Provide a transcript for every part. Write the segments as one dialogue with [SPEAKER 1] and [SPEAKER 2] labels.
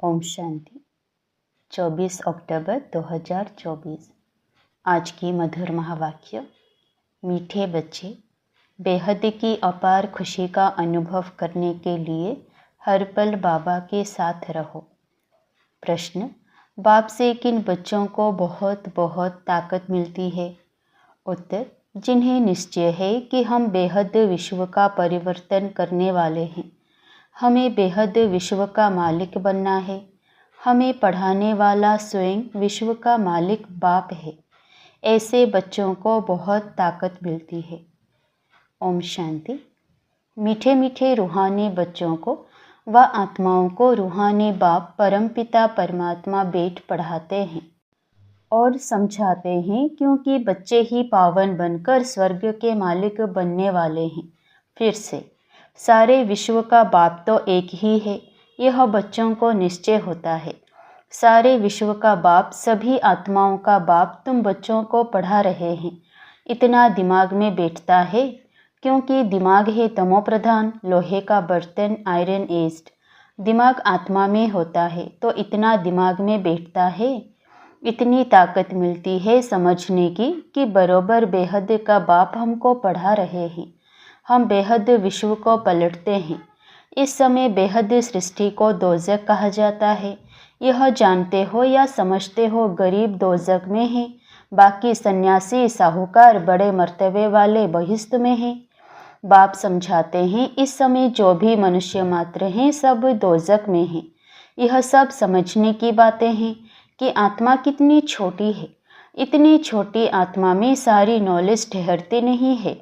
[SPEAKER 1] ओम शांति। 24 अक्टूबर 2024। आज की मधुर महावाक्य। मीठे बच्चे, बेहद की अपार खुशी का अनुभव करने के लिए हर पल बाबा के साथ रहो। प्रश्न, बाप से किन बच्चों को बहुत बहुत ताकत मिलती है? उत्तर, जिन्हें निश्चय है कि हम बेहद विश्व का परिवर्तन करने वाले हैं। हमें बेहद विश्व का मालिक बनना है। हमें पढ़ाने वाला स्वयं विश्व का मालिक बाप है। ऐसे बच्चों को बहुत ताकत मिलती है। ओम शांति। मीठे मीठे रूहानी बच्चों को व आत्माओं को रूहानी बाप परमपिता परमात्मा बेट पढ़ाते हैं और समझाते हैं, क्योंकि बच्चे ही पावन बनकर स्वर्ग के मालिक बनने वाले हैं। फिर से, सारे विश्व का बाप तो एक ही है, यह बच्चों को निश्चय होता है। सारे विश्व का बाप, सभी आत्माओं का बाप तुम बच्चों को पढ़ा रहे हैं। इतना दिमाग में बैठता है, क्योंकि दिमाग है तमो प्रधान, लोहे का बर्तन, आयरन एज्ड। दिमाग आत्मा में होता है तो इतना दिमाग में बैठता है, इतनी ताकत मिलती है समझने की कि बरोबर बेहद का बाप हमको पढ़ा रहे हैं। हम बेहद विश्व को पलटते हैं। इस समय बेहद सृष्टि को दोजक कहा जाता है। यह जानते हो या समझते हो, गरीब दोजक में है, बाकी सन्यासी साहूकार बड़े मर्तबे वाले बहिश्त में हैं। बाप समझाते हैं, इस समय जो भी मनुष्य मात्र हैं सब दोजक में हैं। यह सब समझने की बातें हैं कि आत्मा कितनी छोटी है। इतनी छोटी आत्मा में सारी नॉलेज ठहरती नहीं है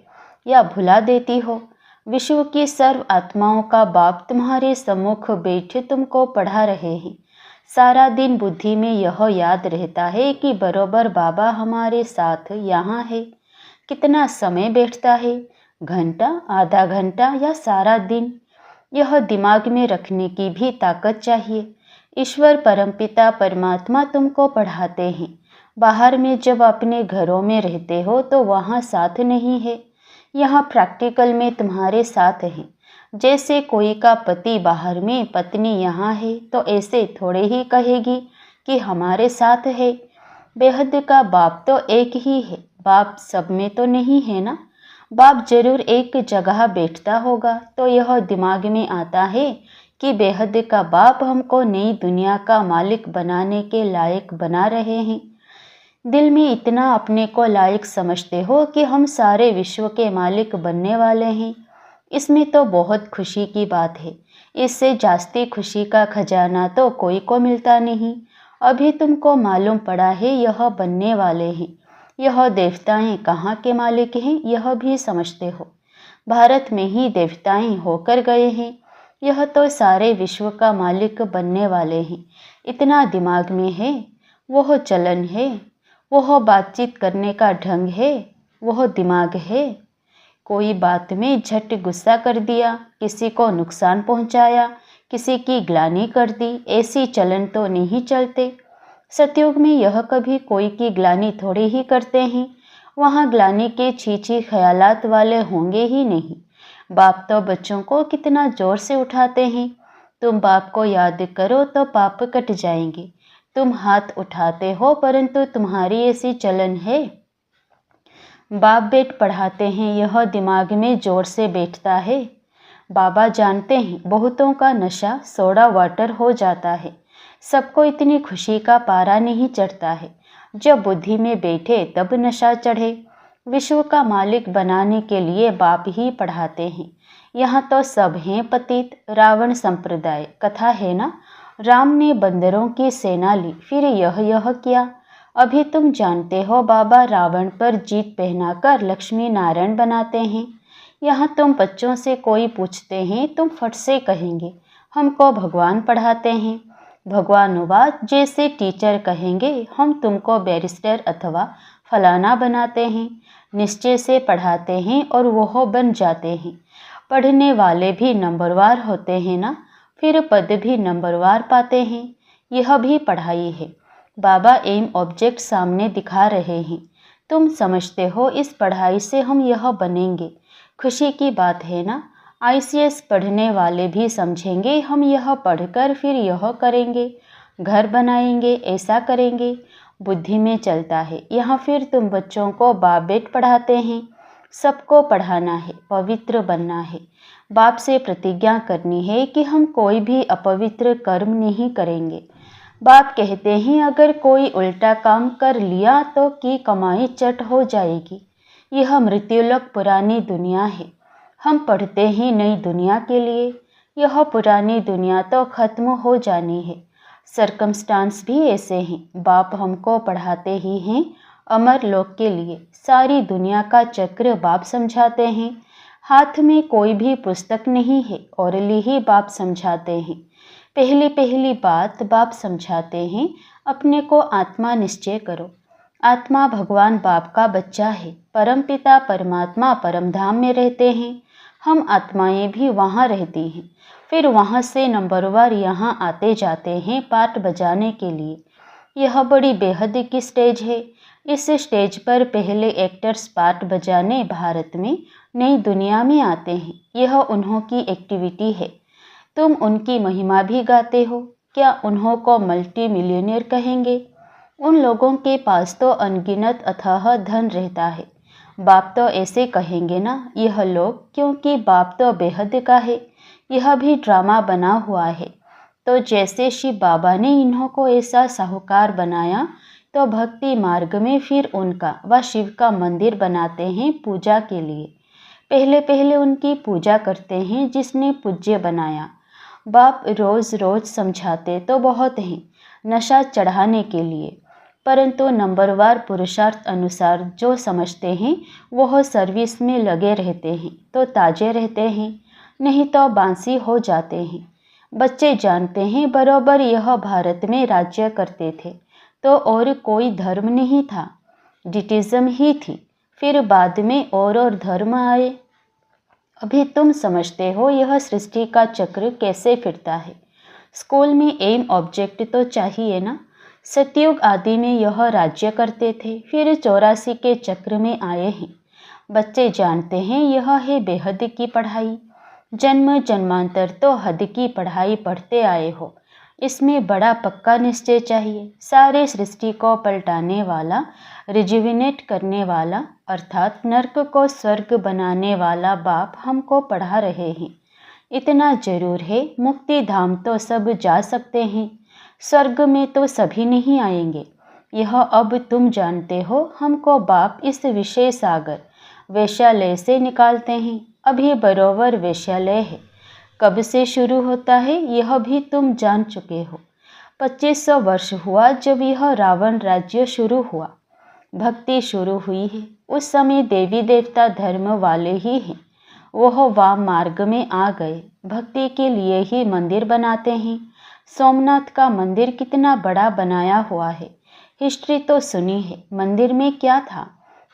[SPEAKER 1] या भुला देती हो। विश्व की सर्व आत्माओं का बाप तुम्हारे सम्मुख बैठे तुमको पढ़ा रहे हैं। सारा दिन बुद्धि में यह याद रहता है कि बरोबर बाबा हमारे साथ यहाँ है। कितना समय बैठता है? घंटा, आधा घंटा या सारा दिन? यह दिमाग में रखने की भी ताकत चाहिए। ईश्वर परमपिता परमात्मा तुमको पढ़ाते हैं। बाहर में जब अपने घरों में रहते हो तो वहाँ साथ नहीं है, यहाँ प्रैक्टिकल में तुम्हारे साथ है। जैसे कोई का पति बाहर में, पत्नी यहाँ है, तो ऐसे थोड़े ही कहेगी कि हमारे साथ है। बेहद का बाप तो एक ही है। बाप सब में तो नहीं है ना। बाप जरूर एक जगह बैठता होगा। तो यह दिमाग में आता है कि बेहद का बाप हमको नई दुनिया का मालिक बनाने के लायक बना रहे हैं। दिल में इतना अपने को लायक समझते हो कि हम सारे विश्व के मालिक बनने वाले हैं। इसमें तो बहुत खुशी की बात है। इससे जास्ती खुशी का खजाना तो कोई को मिलता नहीं। अभी तुमको मालूम पड़ा है यह बनने वाले हैं। यह देवताएं कहाँ के मालिक हैं यह भी समझते हो। भारत में ही देवताएं होकर गए हैं। यह तो सारे विश्व का मालिक बनने वाले हैं। इतना दिमाग में है। वह चलन है, वह बातचीत करने का ढंग है, वह दिमाग है। कोई बात में झट गुस्सा कर दिया, किसी को नुकसान पहुंचाया, किसी की ग्लानि कर दी, ऐसी चलन तो नहीं चलते। सतयुग में यह कभी कोई की ग्लानि थोड़े ही करते हैं। वहाँ ग्लानि के छीछी ख्यालात वाले होंगे ही नहीं। बाप तो बच्चों को कितना जोर से उठाते हैं। तुम बाप को याद करो तो पाप कट जाएंगे। तुम हाथ उठाते हो परंतु तुम्हारी ऐसी चलन है। बाप बेट पढ़ाते हैं, यह दिमाग में जोर से बैठता है। बाबा जानते हैं बहुतों का नशा सोडा वाटर हो जाता है। सबको इतनी खुशी का पारा नहीं चढ़ता है। जब बुद्धि में बैठे तब नशा चढ़े। विश्व का मालिक बनाने के लिए बाप ही पढ़ाते हैं। यहाँ तो सब हैं पतित। रावण संप्रदाय कथा है ना। राम ने बंदरों की सेना ली, फिर यह किया। अभी तुम जानते हो बाबा रावण पर जीत पहनाकर लक्ष्मी नारायण बनाते हैं। यहाँ तुम बच्चों से कोई पूछते हैं, तुम फट से कहेंगे हमको भगवान पढ़ाते हैं। भगवानुवाद जैसे टीचर कहेंगे हम तुमको बैरिस्टर अथवा फलाना बनाते हैं। निश्चय से पढ़ाते हैं और वह बन जाते हैं। पढ़ने वाले भी नंबरवार होते हैं ना, फिर पद भी नंबरवार पाते हैं। यह भी पढ़ाई है। बाबा एम ऑब्जेक्ट सामने दिखा रहे हैं। तुम समझते हो इस पढ़ाई से हम यह बनेंगे। खुशी की बात है ना। ICS पढ़ने वाले भी समझेंगे हम यह पढ़कर फिर यह करेंगे, घर बनाएंगे, ऐसा करेंगे, बुद्धि में चलता है। यहाँ फिर तुम बच्चों को बाप बेट पढ़ाते हैं, सबको पढ़ाना है, पवित्र बनना है। बाप से प्रतिज्ञा करनी है कि हम कोई भी अपवित्र कर्म नहीं करेंगे। बाप कहते हैं अगर कोई उल्टा काम कर लिया तो की कमाई चट हो जाएगी। यह मृत्युलोक पुरानी दुनिया है। हम पढ़ते हैं नई दुनिया के लिए। यह पुरानी दुनिया तो खत्म हो जानी है। सर्कमस्टांस भी ऐसे हैं। बाप हमको पढ़ाते ही हैं अमर लोक के लिए। सारी दुनिया का चक्र बाप समझाते हैं। हाथ में कोई भी पुस्तक नहीं है, ओरली ही बाप समझाते हैं। पहली पहली बात बाप समझाते हैं अपने को आत्मा निश्चय करो। आत्मा भगवान बाप का बच्चा है। परमपिता परमात्मा परमधाम में रहते हैं। हम आत्माएं भी वहाँ रहती हैं। फिर वहाँ से नंबरवार यहाँ आते जाते हैं पाठ बजाने के लिए। यह बड़ी बेहद की स्टेज है। इस स्टेज पर पहले एक्टर्स पाठ बजाने भारत में नई दुनिया में आते हैं। यह उन्हों की एक्टिविटी है। तुम उनकी महिमा भी गाते हो। क्या उन्हों को मल्टी मिलियनियर कहेंगे? उन लोगों के पास तो अनगिनत अथाह धन रहता है। बाप तो ऐसे कहेंगे ना यह लोग, क्योंकि बाप तो बेहद का है। यह भी ड्रामा बना हुआ है। तो जैसे शिव बाबा ने इन्हों को ऐसा साहूकार बनाया तो भक्ति मार्ग में फिर उनका व शिव का मंदिर बनाते हैं पूजा के लिए। पहले पहले उनकी पूजा करते हैं जिसने पूज्य बनाया। बाप रोज रोज समझाते तो बहुत हैं नशा चढ़ाने के लिए, परंतु नंबरवार पुरुषार्थ अनुसार जो समझते हैं वह सर्विस में लगे रहते हैं तो ताजे रहते हैं, नहीं तो बांसी हो जाते हैं। बच्चे जानते हैं बरोबर यह भारत में राज्य करते थे तो और कोई धर्म नहीं था, डिटिज्म ही थी। फिर बाद में और धर्म आए। अभी तुम समझते हो यह सृष्टि का चक्र कैसे फिरता है। स्कूल में एम ऑब्जेक्ट तो चाहिए ना। सतयुग आदि में यह राज्य करते थे, फिर 84 के चक्र में आए हैं। बच्चे जानते हैं यह है बेहद की पढ़ाई। जन्म जन्मांतर तो हद की पढ़ाई पढ़ते आए हो। इसमें बड़ा पक्का निश्चय चाहिए। सारे सृष्टि को पलटाने वाला, रिजुविनेट करने वाला, अर्थात नर्क को स्वर्ग बनाने वाला बाप हमको पढ़ा रहे हैं। इतना जरूर है, मुक्ति धाम तो सब जा सकते हैं, स्वर्ग में तो सभी नहीं आएंगे। यह अब तुम जानते हो। हमको बाप इस विषय सागर वैश्यालय से निकालते हैं। अभी बरोबर वैश्यालय है। कब से शुरू होता है यह भी तुम जान चुके हो। 2500 वर्ष हुआ जब यह रावण राज्य शुरू हुआ। भक्ति शुरू हुई है। उस समय देवी देवता धर्म वाले ही हैं। वह वाम मार्ग में आ गए। भक्ति के लिए ही मंदिर बनाते हैं। सोमनाथ का मंदिर कितना बड़ा बनाया हुआ है। हिस्ट्री तो सुनी है। मंदिर में क्या था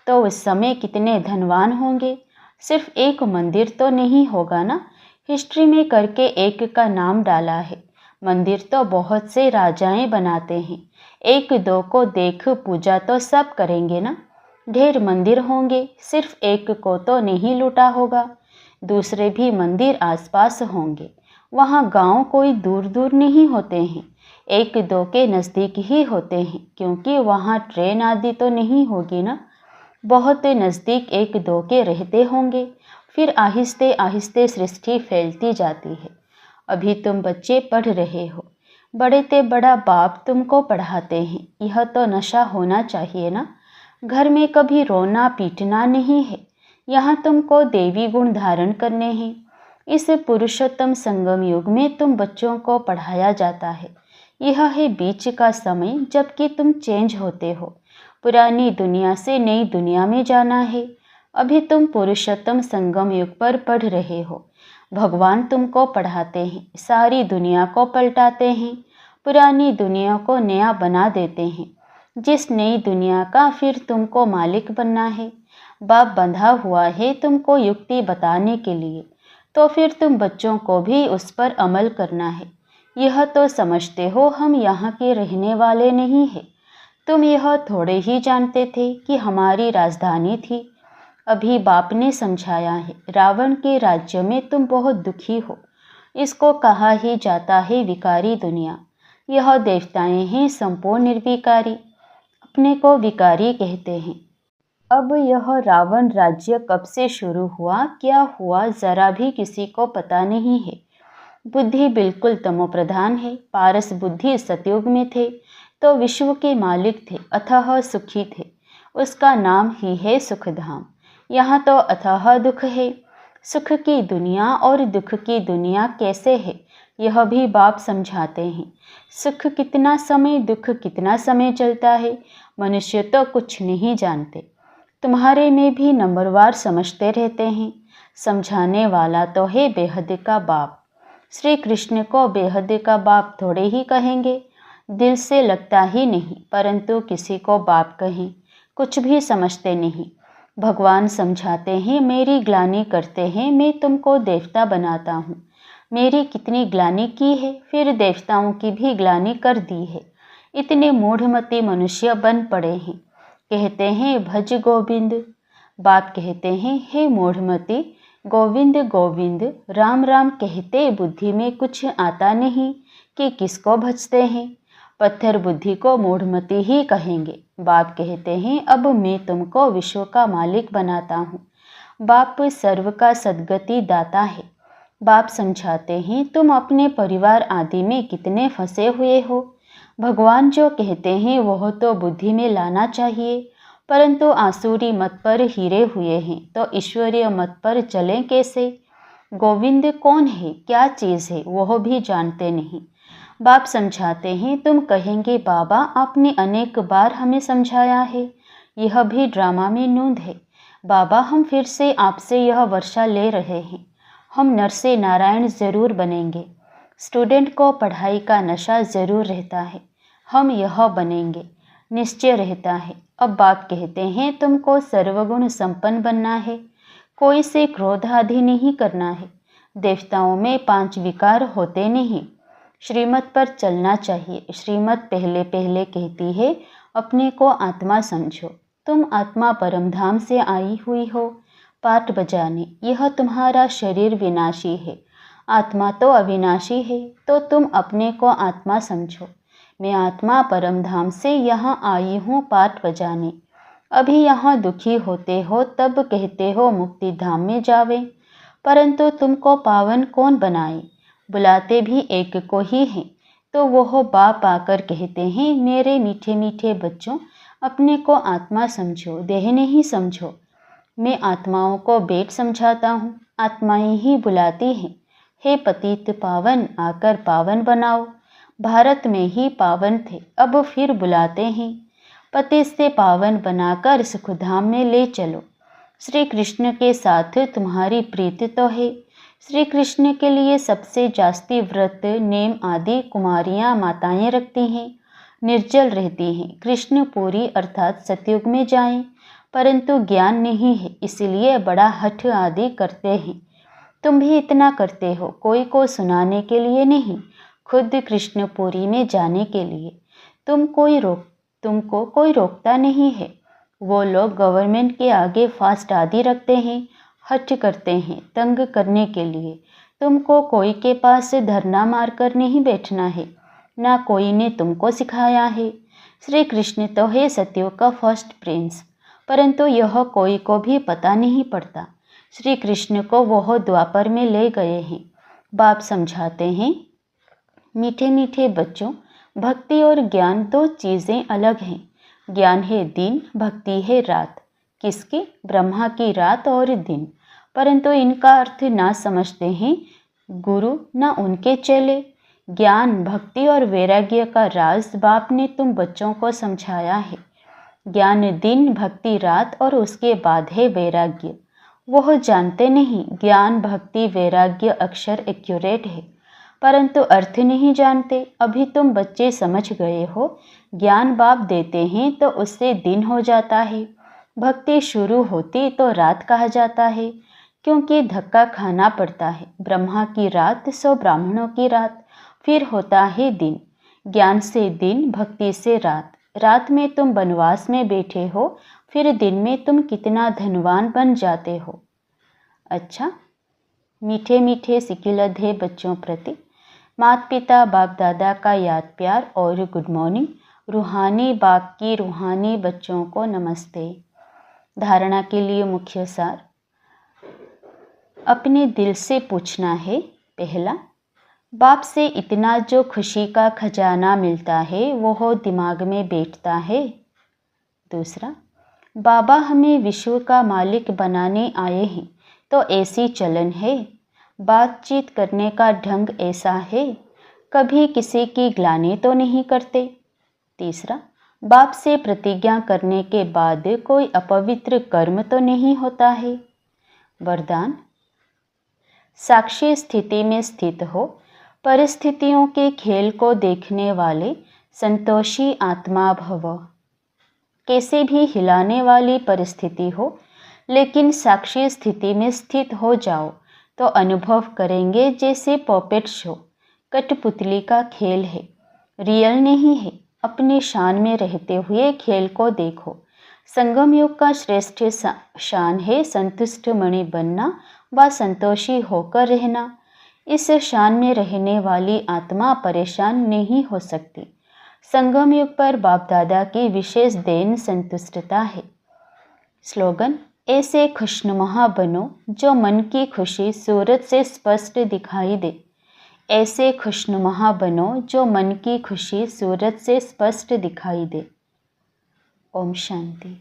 [SPEAKER 1] तो उस समय कितने धनवान होंगे। सिर्फ एक मंदिर तो नहीं होगा ना। हिस्ट्री में करके एक का नाम डाला है। मंदिर तो बहुत से राजाएं बनाते हैं। एक दो को देख पूजा तो सब करेंगे ना। ढेर मंदिर होंगे, सिर्फ एक को तो नहीं लूटा होगा। दूसरे भी मंदिर आसपास होंगे। वहाँ गांव कोई दूर दूर नहीं होते हैं, एक दो के नज़दीक ही होते हैं, क्योंकि वहाँ ट्रेन आदि तो नहीं होगी ना। बहुत नज़दीक एक दो के रहते होंगे। फिर आहिस्ते आहिस्ते सृष्टि फैलती जाती है। अभी तुम बच्चे पढ़ रहे हो। बड़े ते बड़ा बाप तुमको पढ़ाते हैं। यह तो नशा होना चाहिए ना। घर में कभी रोना पीटना नहीं है। यहाँ तुमको देवी गुण धारण करने हैं। इस पुरुषोत्तम संगम युग में तुम बच्चों को पढ़ाया जाता है। यह है बीच का समय जबकि तुम चेंज होते हो। पुरानी दुनिया से नई दुनिया में जाना है। अभी तुम पुरुषोत्तम संगम युग पर पढ़ रहे हो। भगवान तुमको पढ़ाते हैं, सारी दुनिया को पलटाते हैं, पुरानी दुनिया को नया बना देते हैं। जिस नई दुनिया का फिर तुमको मालिक बनना है। बाप बंधा हुआ है तुमको युक्ति बताने के लिए, तो फिर तुम बच्चों को भी उस पर अमल करना है। यह तो समझते हो हम यहाँ के रहने वाले नहीं हैं। तुम यह थोड़े ही जानते थे कि हमारी राजधानी थी। अभी बाप ने समझाया है, रावण के राज्य में तुम बहुत दुखी हो। इसको कहा ही जाता है विकारी दुनिया। यह देवताएं हैं संपूर्ण निर्विकारी, अपने को विकारी कहते हैं। अब यह रावण राज्य कब से शुरू हुआ, क्या हुआ, जरा भी किसी को पता नहीं है। बुद्धि बिल्कुल तमोप्रधान है। पारस बुद्धि सतयुग में थे तो विश्व के मालिक थे, अथाह सुखी थे। उसका नाम ही है सुखधाम। यहाँ तो अथाह दुख है। सुख की दुनिया और दुख की दुनिया कैसे है, यह भी बाप समझाते हैं। सुख कितना समय, दुख कितना समय चलता है, मनुष्य तो कुछ नहीं जानते। तुम्हारे में भी नंबरवार समझते रहते हैं। समझाने वाला तो है बेहद का बाप। श्री कृष्ण को बेहद का बाप थोड़े ही कहेंगे, दिल से लगता ही नहीं, परंतु किसी को बाप कहें, कुछ भी समझते नहीं। भगवान समझाते हैं, मेरी ग्लानि करते हैं, मैं तुमको देवता बनाता हूँ। मेरी कितनी ग्लानि की है, फिर देवताओं की भी ग्लानि कर दी है। इतने मूढ़मती मनुष्य बन पड़े हैं। कहते हैं भज गोविंद। बाप कहते हैं, हे मूढ़मती, गोविंद गोविंद राम राम कहते बुद्धि में कुछ आता नहीं कि किसको भजते हैं। पत्थर बुद्धि को मूढ़मती ही कहेंगे। बाप कहते हैं, अब मैं तुमको विश्व का मालिक बनाता हूँ। बाप सर्व का सद्गति दाता है। बाप समझाते हैं, तुम अपने परिवार आदि में कितने फंसे हुए हो। भगवान जो कहते हैं वह तो बुद्धि में लाना चाहिए, परंतु आसुरी मत पर हीरे हुए हैं तो ईश्वरीय मत पर चलें कैसे। गोविंद कौन है, क्या चीज़ है, वह भी जानते नहीं। बाप समझाते हैं, तुम कहेंगे बाबा आपने अनेक बार हमें समझाया है, यह भी ड्रामा में नूंद है। बाबा हम फिर से आपसे यह वर्षा ले रहे हैं, हम नर से नारायण जरूर बनेंगे। स्टूडेंट को पढ़ाई का नशा जरूर रहता है, हम यह बनेंगे, निश्चय रहता है। अब बाप कहते हैं, तुमको सर्वगुण संपन्न बनना है, कोई से क्रोध आदि नहीं करना है। देवताओं में 5 विकार होते नहीं। श्रीमत पर चलना चाहिए। श्रीमत पहले पहले कहती है, अपने को आत्मा समझो, तुम आत्मा परमधाम से आई हुई हो पाठ बजाने। यह तुम्हारा शरीर विनाशी है, आत्मा तो अविनाशी है, तो तुम अपने को आत्मा समझो। मैं आत्मा परमधाम से यहाँ आई हूँ पाठ बजाने। अभी यहाँ दुखी होते हो तब कहते हो मुक्ति धाम में जावे, परंतु तुमको पावन कौन बनाए। बुलाते भी एक को ही हैं, तो वह बाप आकर कहते हैं, मेरे मीठे मीठे बच्चों, अपने को आत्मा समझो, देह नहीं समझो। मैं आत्माओं को बेट समझाता हूँ, आत्माएं ही बुलाती हैं, हे पतित पावन आकर पावन बनाओ। भारत में ही पावन थे, अब फिर बुलाते हैं, पति से पावन बनाकर सुखधाम में ले चलो। श्री कृष्ण के साथ तुम्हारी प्रीति तो है। श्री कृष्ण के लिए सबसे जास्ती व्रत नेम आदि कुमारियाँ माताएं रखती हैं, निर्जल रहती हैं। कृष्ण पूरी अर्थात सतयुग में जाएं, परंतु ज्ञान नहीं है, इसलिए बड़ा हठ आदि करते हैं। तुम भी इतना करते हो, कोई को सुनाने के लिए नहीं, खुद कृष्णपुरी में जाने के लिए। तुमको कोई रोकता नहीं है। वो लोग गवर्नमेंट के आगे फास्ट आदि रखते हैं, हट करते हैं तंग करने के लिए। तुमको कोई के पास धरना मारकर नहीं बैठना है, ना कोई ने तुमको सिखाया है। श्री कृष्ण तो है सत्युग का फर्स्ट प्रिंस, परंतु यह कोई को भी पता नहीं पड़ता। श्री कृष्ण को वह द्वापर में ले गए हैं। बाप समझाते हैं, मीठे मीठे बच्चों, भक्ति और ज्ञान 2 चीज़ें अलग हैं। ज्ञान है दिन, भक्ति है रात। किसकी? ब्रह्मा की रात और दिन। परंतु इनका अर्थ ना समझते हैं गुरु ना उनके चेले। ज्ञान, भक्ति और वैराग्य का राज बाप ने तुम बच्चों को समझाया है। ज्ञान दिन, भक्ति रात और उसके बाद है वैराग्य। वह जानते नहीं ज्ञान, भक्ति, वैराग्य अक्षर एक्यूरेट है, परंतु अर्थ नहीं जानते। अभी तुम बच्चे समझ गए हो, ज्ञान बाप देते हैं तो उससे दिन हो जाता है, भक्ति शुरू होती तो रात कहा जाता है, क्योंकि धक्का खाना पड़ता है। ब्रह्मा की रात सो ब्राह्मणों की रात, फिर होता है दिन। ज्ञान से दिन, भक्ति से रात। रात में तुम वनवास में बैठे हो, फिर दिन में तुम कितना धनवान बन जाते हो। अच्छा, मीठे मीठे सिकिलधे बच्चों प्रति माता पिता बाप दादा का याद प्यार और गुड मॉर्निंग। रूहानी बाप की रूहानी बच्चों को नमस्ते। धारणा के लिए मुख्य सार, अपने दिल से पूछना है। पहला, बाप से इतना जो खुशी का खजाना मिलता है वो दिमाग में बैठता है। दूसरा, बाबा हमें विश्व का मालिक बनाने आए हैं तो ऐसी चलन है। बातचीत करने का ढंग ऐसा है, कभी किसी की ग्लानि तो नहीं करते। तीसरा, बाप से प्रतिज्ञा करने के बाद कोई अपवित्र कर्म तो नहीं होता है। वरदान, साक्षी स्थिति में स्थित हो, परिस्थितियों के खेल को देखने वाले संतोषी आत्मा भव। कैसे भी हिलाने वाली परिस्थिति हो, लेकिन साक्षी स्थिति में स्थित हो जाओ तो अनुभव करेंगे जैसे पॉपेट शो, कठपुतली का खेल है, रियल नहीं है। अपनी शान में रहते हुए खेल को देखो। संगम युग का श्रेष्ठ शान है संतुष्ट मणि बनना व संतोषी होकर रहना। इस शान में रहने वाली आत्मा परेशान नहीं हो सकती। संगम युग पर बाप दादा की विशेष देन संतुष्टता है। स्लोगन, ऐसे खुशनुमा बनो जो मन की खुशी सूरत से स्पष्ट दिखाई दे। ऐसे खुशनुमा बनो जो मन की खुशी सूरत से स्पष्ट दिखाई दे। ओम शांति।